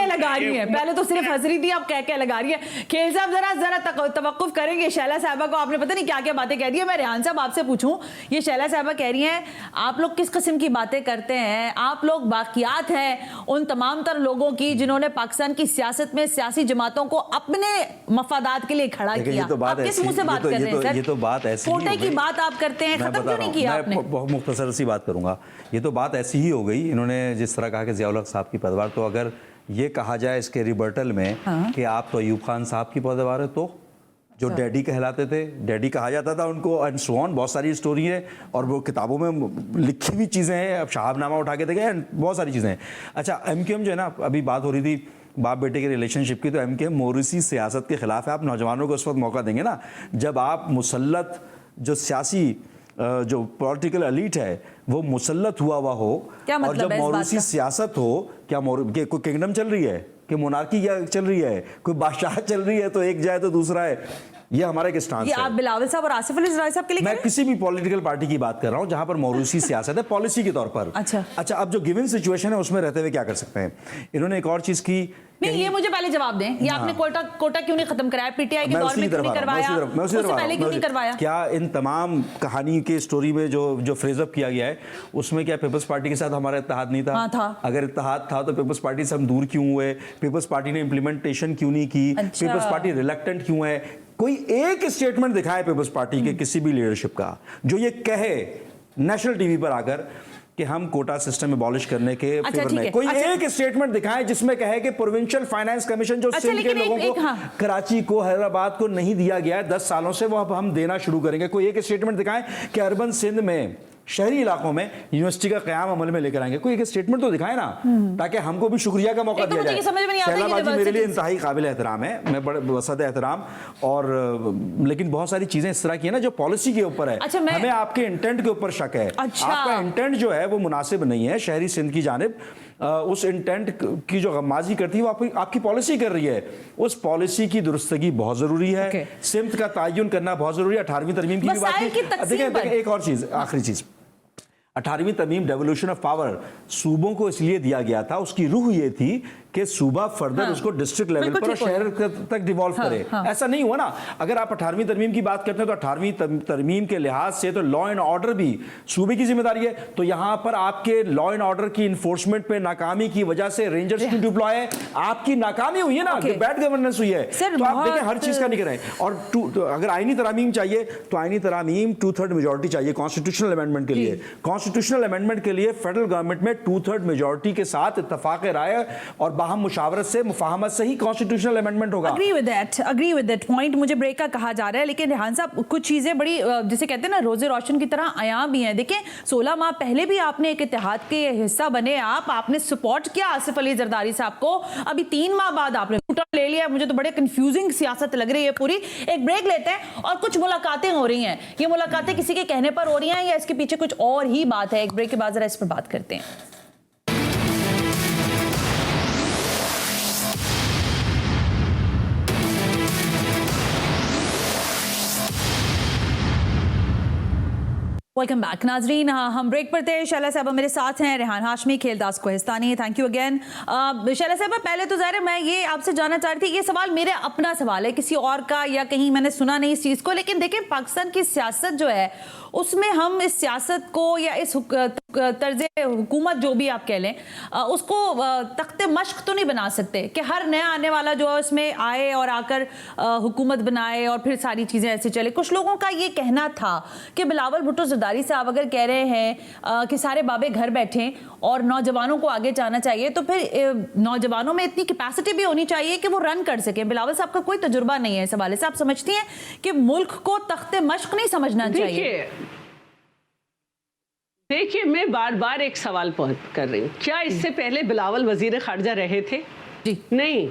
Speaker 1: लगा रही है, पहले तो सिर्फ हंस रही थी, अब क्या लगा रही है। खेल साहब जरा तवक्कुफ करेंगे। शैला साहबा को आपने पता नहीं क्या क्या बातें कह दी है। मैं रेहान साहब आपसे पूछूं, ये शैला साहबा कह रही हैं आप लोग किस किस्म की बातें करते हैं, आप लोग बाकियात हैं उन तमाम तर लोगों की जिन्होंने पाकिस्तान की सियासत में सियासी जमातों को अपने मफादात के लिए खड़ा किया। आप किस मुंह से बात कर रहे हैं?
Speaker 4: ये तो बात ऐसी
Speaker 1: कोटे की बात आप करते हैं, खत्म क्यों नहीं किया आपने?
Speaker 4: बहुत मुख्तसर सी बात करूंगा। ये तो बात ऐसी ही हो गई। इन्होंने जिस तरह कहा कि ज़ियाउल हक साहब की पैदावार, तो अगर ये कहा जाए इसके रिबर्टल में कि आप तो अयूब खान साहब की पैदावार है, तो जो डैडी कहलाते थे, डैडी कहा जाता था उनको, एंड सो ऑन, बहुत सारी स्टोरी है और वो किताबों में लिखी हुई चीज़ें हैं। अब शहाबनामा उठा के देखे, बहुत सारी चीज़ें हैं। अच्छा, एमकेएम जो है ना, अभी बात हो रही थी बाप बेटे के रिलेशनशिप की, तो एमकेएम मोरूसी सियासत के खिलाफ है। आप नौजवानों को उस वक्त मौका देंगे ना जब आप मुसल्लत जो सियासी जो पॉलिटिकल एलीट है वो मुसल्लत हुआ हो, और जब मोरूसी सियासत हो, क्या कोई किंगडम चल रही है, कि मोनार्की चल रही है, कोई बादशाह चल रही है, तो एक जाए तो दूसरा है। ये हमारा एक स्टांस है।
Speaker 1: आप बिलावल साहब और आसिफ अली ज़राई साहब के लिए
Speaker 4: मैं किसी भी पॉलिटिकल पार्टी की बात कर रहा हूं जहां पर मोरूसी सियासत है पॉलिसी के तौर पर। अच्छा, अब जो गिवन सिचुएशन है उसमें रहते हुए क्या कर सकते हैं? इन्होंने एक और चीज की,
Speaker 1: नहीं ये मुझे पहले जवाब दें, ये आपने कोटा क्यों नहीं खत्म कराया, पीटीआई के दौर में क्यों नहीं करवाया, उससे पहले क्यों नहीं करवाया?
Speaker 4: क्या इन तमाम कहानी के स्टोरी में जो फ्रेज अप किया गया है उसमें क्या पीपल्स पार्टी के साथ हमारा इत्तेहाद नहीं था?
Speaker 1: हाँ, था।
Speaker 4: अगर इत्तेहाद था तो पीपल्स पार्टी से हम दूर क्यों हुए? पीपल्स पार्टी ने इंप्लीमेंटेशन क्यों नहीं की? पीपल्स पार्टी रिलक्टेंट क्यों है? कोई एक स्टेटमेंट दिखाए पीपल्स पार्टी के किसी भी लीडरशिप का जो ये कहे नेशनल टीवी पर आकर कि हम कोटा सिस्टम एबॉलिश करने के
Speaker 1: अच्छा,
Speaker 4: फेवर
Speaker 1: ठीक
Speaker 4: में
Speaker 1: है।
Speaker 4: कोई
Speaker 1: अच्छा।
Speaker 4: एक स्टेटमेंट दिखाएं जिसमें कहे कि प्रोविंशियल फाइनेंस कमीशन जो
Speaker 1: अच्छा,
Speaker 4: सिंध के
Speaker 1: लेकिन
Speaker 4: लोगों को
Speaker 1: हाँ।
Speaker 4: कराची को हैदराबाद को नहीं दिया गया है 10 सालों से, वो अब हम देना शुरू करेंगे। कोई एक स्टेटमेंट दिखाएं कि अर्बन सिंध में शहरी इलाकों में यूनिवर्सिटी का कयाम अमल में लेकर आएंगे। कोई एक स्टेटमेंट तो दिखाए ना, ताकि हमको भी शुक्रिया का मौका दिया जाए। शैलाबाजी मेरे लिए इंतहाई काबिल एहतराम है, मैं बड़े वसद एहतराम, और लेकिन बहुत सारी चीजें इस तरह की है ना जो पॉलिसी के ऊपर है।
Speaker 1: अच्छा,
Speaker 4: हमें आपके इंटेंट के ऊपर शक है।
Speaker 1: अच्छा।
Speaker 4: आपका इंटेंट जो है वो मुनासिब नहीं है शहरी सिंध की जानिब। उस इंटेंट की जो गम्माजी करती है वो आपकी पॉलिसी कर रही है। उस पॉलिसी की दुरुस्तगी बहुत जरूरी है। सिमत का तयन करना बहुत जरूरी है। 18वीं तरमीम की भी बात है। देखिए एक और चीज, आखिरी चीज, 18वीं तरमीम डेवोल्यूशन ऑफ पावर सूबों को इसलिए दिया गया था, उसकी रूह ये थी कि सूबा फर्दर उसको डिस्ट्रिक्ट लेवल पर और शहर तक डिवॉल्व करे। ऐसा नहीं हुआ ना। अगर आप 18वीं तरमीम की बात करते हैं तो 18वीं तरमीम के लिहाज से तो लॉ एंड ऑर्डर भी सूबे की जिम्मेदारी है। तो यहां पर आपके लॉ एंड ऑर्डर की इन्फोर्समेंट पे नाकामी की वजह से रेंजर्स की डिप्लॉय है, आपकी नाकामी हुई है ना, बैड गवर्नेंस हुई है। तो आप देखें हर चीज का नहीं करें। और अगर आईनी तरामीम चाहिए तो आईनी तरामीम 2/3 मेजोरिटी चाहिए कॉन्स्टिट्यूशनल अमेंडमेंट के लिए। कॉन्स्टिट्यूशनल अमेंडमेंट के लिए फेडरल गवर्नमेंट में 2/3 मेजोरिटी के साथ इत्तफाक राय और बाहम मुशावरत से मुफाहमत से ही कॉन्स्टिट्यूशनल अमेंडमेंट होगा।
Speaker 1: agree with that point। मुझे ब्रेक का कहा जा रहा है, लेकिन रेहान साहब कुछ चीजें बड़ी जिसे कहते हैं ना रोजे रोशन की तरह आया भी हैं। देखिए 16 माह पहले भी आपने एक इत्तेहाद के हिस्सा बने, आपने सपोर्ट किया आसिफ अली जरदारी साहब को। अभी 3 माह बाद आपने ले लिया। मुझे तो बड़े कंफ्यूजिंग सियासत लग रही है पूरी। एक ब्रेक लेते हैं और कुछ मुलाकातें हो रही हैं। ये मुलाकातें किसी के कहने पर हो रही हैं या इसके पीछे कुछ और ही बात है? एक ब्रेक के बाद जरा इस पर बात करते हैं। वेलकम बैक नाजरीन। हम ब्रेक पर थे। शैला साहबा मेरे साथ हैं, Rehan Hashmi, Kheldas Kohistani. Thank you again. Shaila साहबा पहले तो ज़ाहिर मैं ये आपसे जानना चाह रही थी, ये सवाल मेरा अपना सवाल है, किसी और का या कहीं मैंने सुना नहीं इस चीज़ को, लेकिन देखिए पाकिस्तान की सियासत जो है उसमें हम इस सियासत को या इस तर्ज हुकूमत जो भी आप कह लें उसको तख्ते मश्क तो नहीं बना सकते कि हर नया आने वाला जो है उसमें आए और आकर हुकूमत बनाए और फिर सारी चीज़ें ऐसे चले। कुछ लोगों का ये कहना था कि बिलावल भुट्टो जरदारी साहब अगर कह रहे हैं कि सारे बाबे घर बैठें और नौजवानों को आगे जाना चाहिए, तो फिर नौजवानों में इतनी कैपेसिटी भी होनी चाहिए कि वो रन कर सके। बिलावल साहब का कोई तजुर्बा नहीं है इस हवाले से। आप समझती हैं कि मुल्क को तख्ते मश्क नहीं समझना चाहिए?
Speaker 2: देखिए मैं बार बार एक सवाल कर रही हूँ, क्या इससे पहले बिलावल वजीर खारजा रहे थे?
Speaker 1: जी
Speaker 2: नहीं,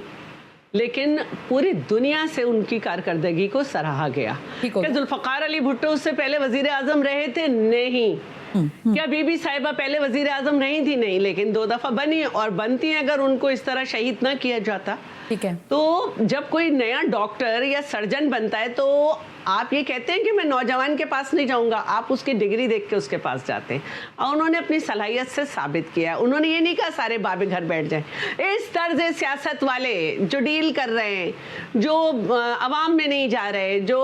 Speaker 2: लेकिन पूरी दुनिया से उनकी कारकर्दगी को सराहा गया। क्या जुल्फकार अली भुट्टो उससे पहले वजीर आजम रहे थे? नहीं। क्या बीबी साहिबा पहले वजीर आजम नहीं थी? नहीं, लेकिन 2 दफा बनी और बनती हैं। अगर उनको इस तरह शहीद ना किया जाता,
Speaker 1: ठीक है, तो
Speaker 2: जब कोई नया डॉक्टर या सर्जन बनता है तो आप ये कहते हैं कि मैं नौजवान के पास नहीं जाऊंगा, आप उसकी डिग्री देख के उसके पास जाते हैं। और उन्होंने अपनी सलाहियत से साबित किया। उन्होंने ये नहीं कहा सारे बाबे घर बैठ जाएं। इस तर्ज सियासत वाले जो डील कर रहे हैं, जो अवाम में नहीं जा रहे, जो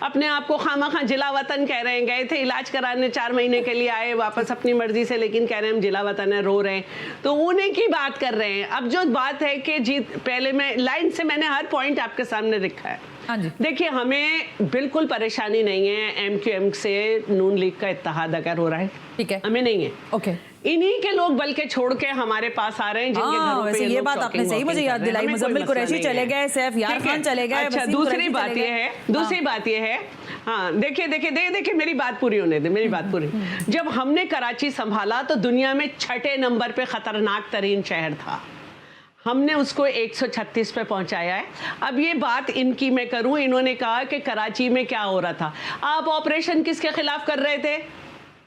Speaker 2: अपने आप को खामा जिला वतन कह रहे हैं, गए थे इलाज कराने 4 महीने के लिए, आए वापस अपनी मर्जी से, लेकिन कह रहे हैं हम जिला वतन है, रो रहे हैं, तो उन्हीं की बात कर रहे हैं। अब जो बात है कि जीत, पहले मैं लाइन से मैंने हर पॉइंट आपके सामने रखा है। देखिए हमें बिल्कुल परेशानी नहीं है MQM से नून लीग का इत्तेहाद अगर हो रहा है, ठीक है, हमें नहीं है।
Speaker 1: ओके,
Speaker 2: इन्हीं के लोग बल्कि छोड़ के हमारे पास आ रहे हैं जिनके घरों पे
Speaker 1: ये बात आपने सही मुझे याद दिलाई। मुजम्मिल कुरैशी चले गए, सैफ यार खान चले गए।
Speaker 2: अच्छा, दूसरी बात ये है, हाँ देखिए मेरी बात पूरी होने दे, मेरी बात पूरी। जब हमने कराची संभाला तो दुनिया में 6ठे नंबर पे खतरनाक तरीन शहर था, हमने उसको 136 पे पहुंचाया है। अब ये बात इनकी मैं करूं, इन्होंने कहा कि कराची में क्या हो रहा था। आप ऑपरेशन किसके खिलाफ कर रहे थे?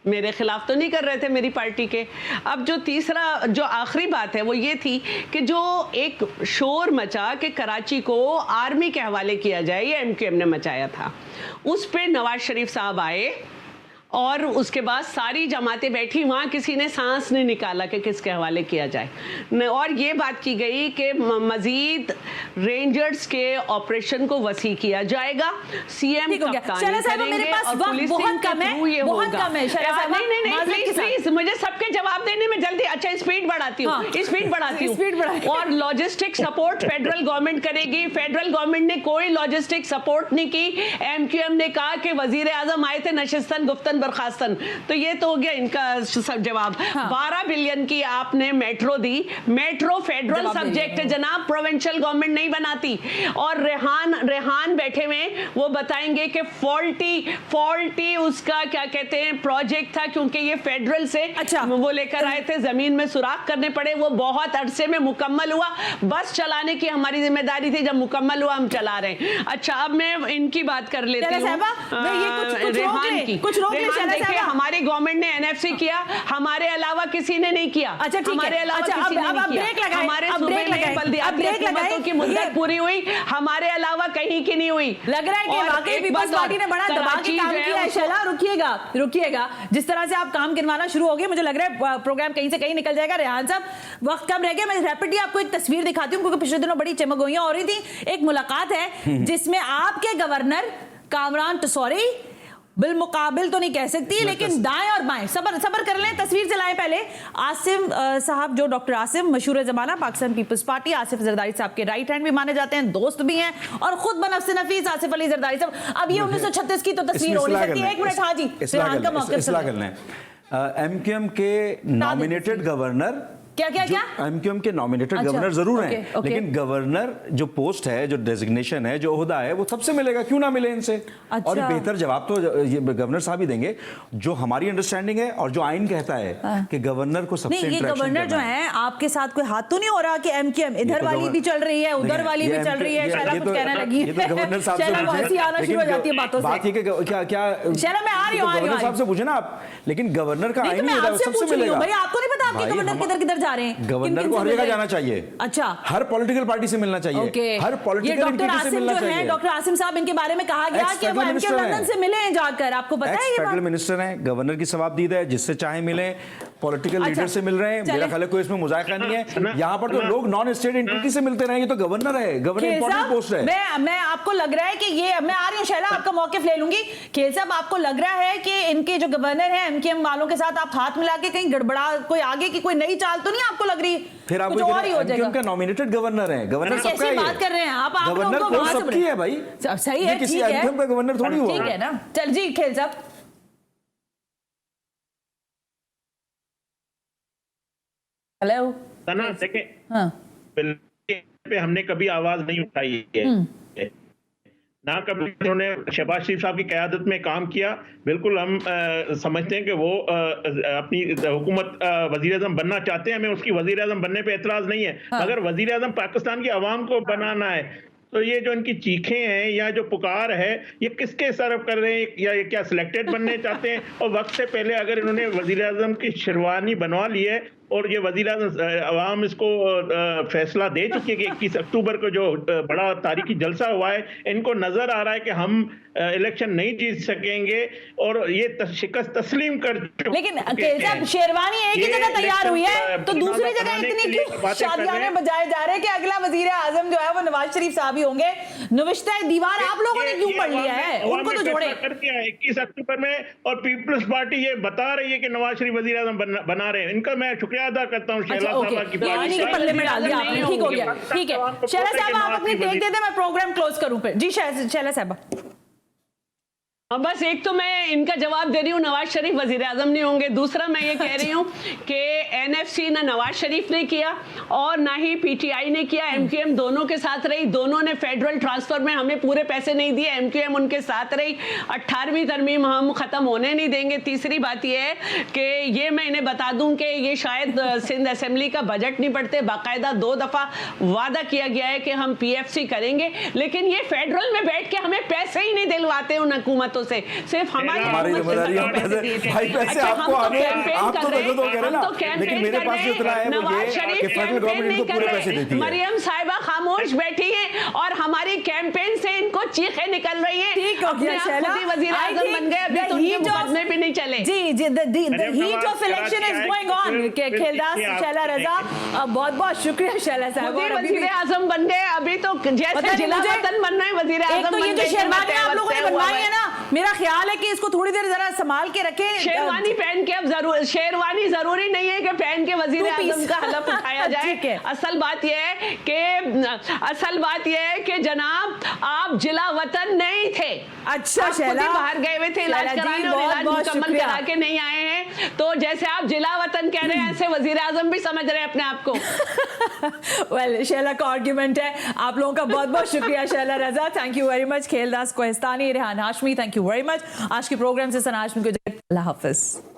Speaker 2: मेरे खिलाफ तो नहीं कर रहे थे, मेरी पार्टी के। अब जो आखिरी बात है वो ये थी कि जो एक शोर मचा कि कराची को आर्मी के हवाले किया जाए, ये MQM ने मचाया था। उस पे नवाज शरीफ साहब आए और उसके बाद सारी जमातें बैठी, वहाँ किसी ने सांस नहीं निकाला कि किसके हवाले किया जाए। और ये बात की गई कि मजीद रेंजर्स के ऑपरेशन को वसी किया जाएगा, CM कप्तानी करेंगे और पुलिसिंग के थ्रू ये होगा। नहीं, प्लीज मुझे सबके जवाब देने में जल्दी। अच्छा, स्पीड बढ़ाती हूँ, स्पीड बढ़ाती हूँ। और लॉजिस्टिक सपोर्ट फेडरल गवर्नमेंट करेगी। फेडरल गवर्नमेंट ने कोई लॉजिस्टिक सपोर्ट नहीं की। MQM ने कहा कि वजीर आजम आए थे नशिस्तन गुफ्तन बर्खास्तन। तो ये तो हो गया इनका सब जवाब। 12 बिलियन की आपने मेट्रो दी, मेट्रो फेडरल सब्जेक्ट है जनाब, प्रोविंशियल गवर्नमेंट नहीं बनाती। और रेहान बैठे हुए वो बताएंगे कि फॉल्टी उसका क्या कहते हैं प्रोजेक्ट था, क्योंकि ये फेडरल से वो लेकर आए थे, जमीन में सुराख करने पड़े, वो बहुत अरसे में मुकम्मल हुआ। बस चलाने की हमारी जिम्मेदारी थी, जब मुकम्मल हुआ हम चला रहे हैं। अच्छा, अब मैं इनकी बात कर लेती हूँ, रेहान की। देखिए, हमारी गवर्नमेंट ने एनएफसी किया, हमारे अलावा किसी ने नहीं किया।
Speaker 1: अच्छा,
Speaker 2: हमारे अलावा किसी ने नहीं किया। हमारे सूबे में बल्दियाती हुकूमतों की मुद्दत पूरी हुई, हमारे अलावा कहीं की नहीं हुई।
Speaker 1: लग रहा है कि वाकई पीपल्स पार्टी ने बड़ा दबा के काम किया है। शैला, रुकिएगा, जिस तरह से आप काम गिनवाना शुरू हो गए, मुझे लग रहा है प्रोग्राम कहीं से कहीं निकल जाएगा। रेहान साहब, वक्त कम रह गया, मैं रैपिडली आपको एक तस्वीर दिखाती हूँ, क्योंकि पिछले दिनों बड़ी चमगोइयां हो रही थी। एक मुलाकात है जिसमें आपके गवर्नर कामरान टसौरी, बिलमुकाबिल तो नहीं कह सकती, लेकिन दाएं और बाएं, सबर कर लें, तस्वीर चलाएं पहले। आसिम साहब, जो डॉक्टर आसिम, मशहूर जमाना पाकिस्तान पीपल्स पार्टी, आसिफ जरदारी साहब के राइट हैंड भी माने जाते हैं, दोस्त भी हैं, और खुद बनफ्से नफीस आसिफ अली जरदारी साहब। अब ये 1936 की तो तस्वीर हो नहीं सकती। एक मिनट, हाँ जी, रेहान का मौक़िफ़।
Speaker 4: एमक्यूएम के नॉमिनेटेड गवर्नर,
Speaker 1: क्या
Speaker 4: एमक्यूएम के नॉमिनेटेड गवर्नर जरूर हैं, लेकिन गवर्नर जो पोस्ट है, जो डेजिग्नेशन है, जो ओहदा है, वो सबसे मिलेगा, क्यों ना मिले इनसे। और बेहतर जवाब तो ये गवर्नर साहब ही देंगे। जो हमारी अंडरस्टैंडिंग है और जो आइन कहता है कि गवर्नर को सबसे
Speaker 1: नहीं, ये गवर्नर जो है, आपके साथ कोई हाथ तो नहीं हो रहा कि एमक्यूएम इधर वाली भी चल रही है, उधर वाली भी चल रही है। शैला कुछ कहने लगी,
Speaker 4: गवर्नर साहब
Speaker 1: से आना शुरू हो जाती है बातों से।
Speaker 4: बात ये क्या
Speaker 1: शैला, मैं आ रही हूँ,
Speaker 4: गवर्नर साहब से पूछे ना आप, लेकिन गवर्नर का आइन
Speaker 1: सबसे मिलेगा। भाई, आपको नहीं पता आपके गवर्नर किधर जा रहे हैं?
Speaker 4: गवर्नर को हर जगह जाना चाहिए।
Speaker 1: अच्छा,
Speaker 4: हर पॉलिटिकल पार्टी से मिलना चाहिए, हर पॉलिटिकल एंटिटी से मिलना चाहिए।
Speaker 1: डॉक्टर आसिम साहब, इनके बारे में कहा गया कि वो एमके लंदन से मिले हैं जाकर, आपको पता है ये बात?
Speaker 4: फेडरल मिनिस्टर हैं, गवर्नर की सवाबदीद है, जिससे चाहे मिले, पॉलिटिकल लीडर से मिल रहे हैं, मेरा ख्याल है कोई इसमें मुजाहिका नहीं है। यहाँ पर तो लोग नॉन स्टेट एंटिटी से मिलते रहे, ये तो गवर्नर है, गवर्नर इंपॉर्टेंट पोस्ट है।
Speaker 1: मैं आपको लग रहा है कि ये, मैं आ रही हूँ शैला, आपका मौक़िफ़ ले लूंगी। खेल साहब, आपको लग रहा है कि इनके जो गवर्नर है एमकेएम वालों के साथ आप हाथ मिला के कहीं गड़बड़ा, कोई आगे की कोई नई चाल तो नहीं आपको लग रही?
Speaker 4: फिर आप उनका नॉमिनेटेड गवर्नर है, गवर्नर सबका है।
Speaker 1: बात कर रहे हैं आप,
Speaker 4: गवर्नर पोस्ट सबकी है भाई,
Speaker 1: सही है,
Speaker 4: किसी एमकेएम का गवर्नर थोड़ी हुआ,
Speaker 1: ठीक है ना। चल जी, खेल साहब। हेलो
Speaker 3: सना, देखें, पे हमने कभी आवाज नहीं उठाई है, ना कभी उन्होंने शहबाज शरीफ साहब की क़यादत में काम किया। बिल्कुल हम समझते हैं कि वो अपनी हुकूमत वज़ीर-ए-आज़म बनना चाहते हैं, हमें उसकी वज़ीर-ए-आज़म बनने पे एतराज़ नहीं है, मगर वज़ीर-ए-आज़म पाकिस्तान की आवाम को बनाना है। तो ये जो इनकी चीखें हैं या जो पुकार है, ये किसके सर्व कर रहे हैं, या ये क्या सिलेक्टेड बनने चाहते हैं? और वक्त से पहले अगर इन्होंने वज़ीर-ए-आज़म की शेरवानी बनवा ली है, और ये वज़ीर-ए-आज़म अवाम इसको फैसला दे चुकी है कि 21 अक्टूबर को जो बड़ा तारीखी जलसा हुआ है, इनको नजर आ रहा है कि हम इलेक्शन नहीं जीत सकेंगे, और ये शिकस्त तस्लीम कर चुके हैं।
Speaker 1: लेकिन शेरवानी एक ही जगह तैयार हुई है, तो दूसरी जगह इतनी क्यों शादियाने बजाए जा रहे हैं कि अगला वज़ीर-ए-आज़म जो है वो नवाज शरीफ साहब ही होंगे? नुविश्ता दीवार आप लोगों ने क्यों पढ़ लिया है? उनको तो जोड़े
Speaker 3: 21 अक्टूबर में, और पीपल्स पार्टी ये बता रही है कि नवाज शरीफ वज़ीर-ए-आज़म बना रहे हैं। इनका मैं शुक्रिया अदा करता हूँ शैला साहब की।
Speaker 1: पल्ले में डाल दिया आपने, ठीक हो गया, ठीक है। शैला साहब, आप अपनी टेक दे दें, मैं प्रोग्राम क्लोज करूं फिर। जी शैला साहब।
Speaker 2: बस एक तो मैं इनका जवाब दे रही हूँ, नवाज शरीफ वज़ीर-ए-आज़म नहीं होंगे। दूसरा मैं ये कह रही हूँ कि एनएफसी ना नवाज शरीफ ने किया और ना ही पीटीआई ने किया, एमक्यूएम दोनों के साथ रही। दोनों ने फेडरल ट्रांसफर में हमें पूरे पैसे नहीं दिए, एमक्यूएम उनके साथ रही। 18वीं तरमीम हम ख़त्म होने नहीं देंगे। तीसरी बात यह है कि ये मैं इन्हें बता दूँ कि ये शायद सिंध असेंबली का बजट नहीं पढ़ते। बाकायदा 2 दफ़ा वादा किया गया है कि हम PFC करेंगे, लेकिन ये फेडरल में बैठ के हमें पैसे ही नहीं दिलवाते उन हुकूमतों से। सिर्फ हमारी
Speaker 4: पैसे आपको आगे, आप तो बजट हो कह रहे ना, लेकिन मेरे पास जो इतना है वो ये कि फेडरल गवर्नमेंट इनको पूरे पैसे देती है।
Speaker 2: मरियम साहिबा खामोश बैठी है और हमारी कैंपेन से इनको चीखें निकल रही है।
Speaker 1: ठीक हो गया शैला,
Speaker 2: वज़ीर-ए-आज़म बन गए, अभी तो उनके मुकदमे भी नहीं चले।
Speaker 1: जी, the heat of election is going on। Kheldas Shaila रजा, बहुत शुक्रिया शैला साहब।
Speaker 2: वज़ीर-ए-आज़म बन गए, अभी तो जैसे जिला वतन बनना है वज़ीर-ए-आज़म
Speaker 1: बन गए। ये जो शेरवानी आप लोगों ने बनवाई है ना, मेरा ख्याल है कि इसको थोड़ी देर जरा संभाल के रखें।
Speaker 2: शेरवानी पहन के, अब शेरवानी जरूरी नहीं है कि पहन के वजीर आजम का हलफ उठाया जाए। असल बात यह है कि जनाब आप जिला वतन नहीं थे।
Speaker 1: अच्छा शैला,
Speaker 2: बाहर गए हुए थे इलाज कराने और इलाज मुकम्मल करा के नहीं आए हैं, तो जैसे आप जिला वतन कह रहे हैं ऐसे वजीर आजम भी समझ रहे हैं अपने आप को।
Speaker 1: वेल शैला का आर्ग्यूमेंट है। आप लोगों का बहुत बहुत शुक्रिया Shaila Raza, thank you very much. Kheldas Kohistani, Rehan Hashmi, thank you very much. आज के प्रोग्राम से सना हाशमी को अल्लाह हाफिज।